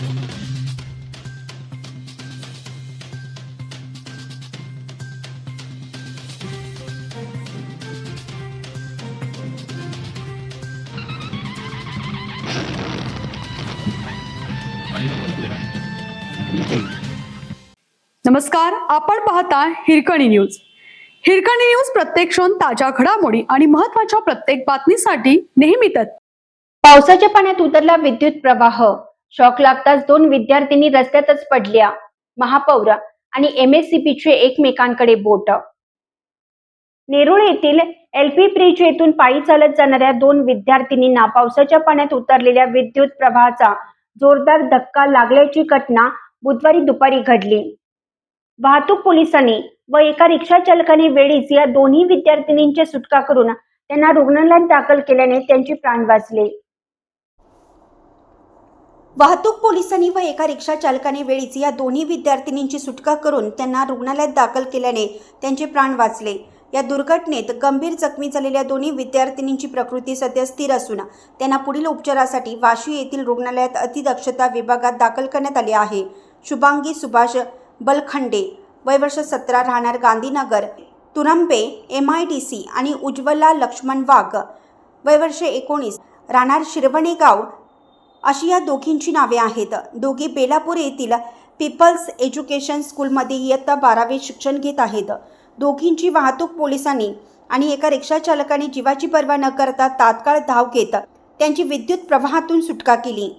नमस्कार, आपण पाहता हिरकणी न्यूज. हिरकणी न्यूज प्रत्येक क्षण ताज्या घडामोडी आणि महत्त्वाच्या प्रत्येक बातमीसाठी नेहमीच. पावसाच्या पाण्यात उतरला विद्युत प्रवाह. शॉक लागताच 2 विद्यार्थिनी रस्त्यातच पडल्या. महापौर आणि MSCPचे एकमेकांकडे बोट. नेरूळ येथील LP ब्रिज येथून पायी चालत जाणाऱ्या 2 विद्यार्थिनींना पावसाच्या पाण्यात उतरलेल्या विद्युत प्रवाहाचा जोरदार धक्का लागल्याची घटना बुधवारी दुपारी घडली. वाहतूक पोलिसांनी व एका रिक्षा चालकाने वेळीच या दोन्ही विद्यार्थिनींची सुटका करून त्यांना रुग्णालयात दाखल केल्याने त्यांचे प्राण वाचले. वाहतूक पोलिसांनी व एका रिक्षा चालकाने वेळीच या दोन्ही विद्यार्थिनींची सुटका करून त्यांना रुग्णालयात दाखल केल्याने त्यांचे प्राण वाचले. या दुर्घटनेत गंभीर जखमी झालेल्या दोन्ही विद्यार्थिनींची प्रकृती सध्या स्थिर असून त्यांना पुढील उपचारासाठी वाशी येथील रुग्णालयात अतिदक्षता विभागात दाखल करण्यात आले आहे. शुभांगी सुभाष बलखंडे, वय वर्ष 17, राहणार गांधीनगर, तुरंबे MIDC आणि उज्ज्वला लक्ष्मण वाघ, वय वर्ष 19, राहणार शिरवणे गाव, अशी या दोघींची नावे आहेत. दोघी बेलापूर येथील पीपल्स एज्युकेशन स्कूलमध्ये इयत्ता 12वी शिक्षण घेत आहेत. दोघींची वाहतूक पोलिसांनी आणि एका रिक्षा चालकाने जीवाची पर्वा न करता तात्काळ धाव घेत त्यांची विद्युत प्रवाहातून सुटका केली.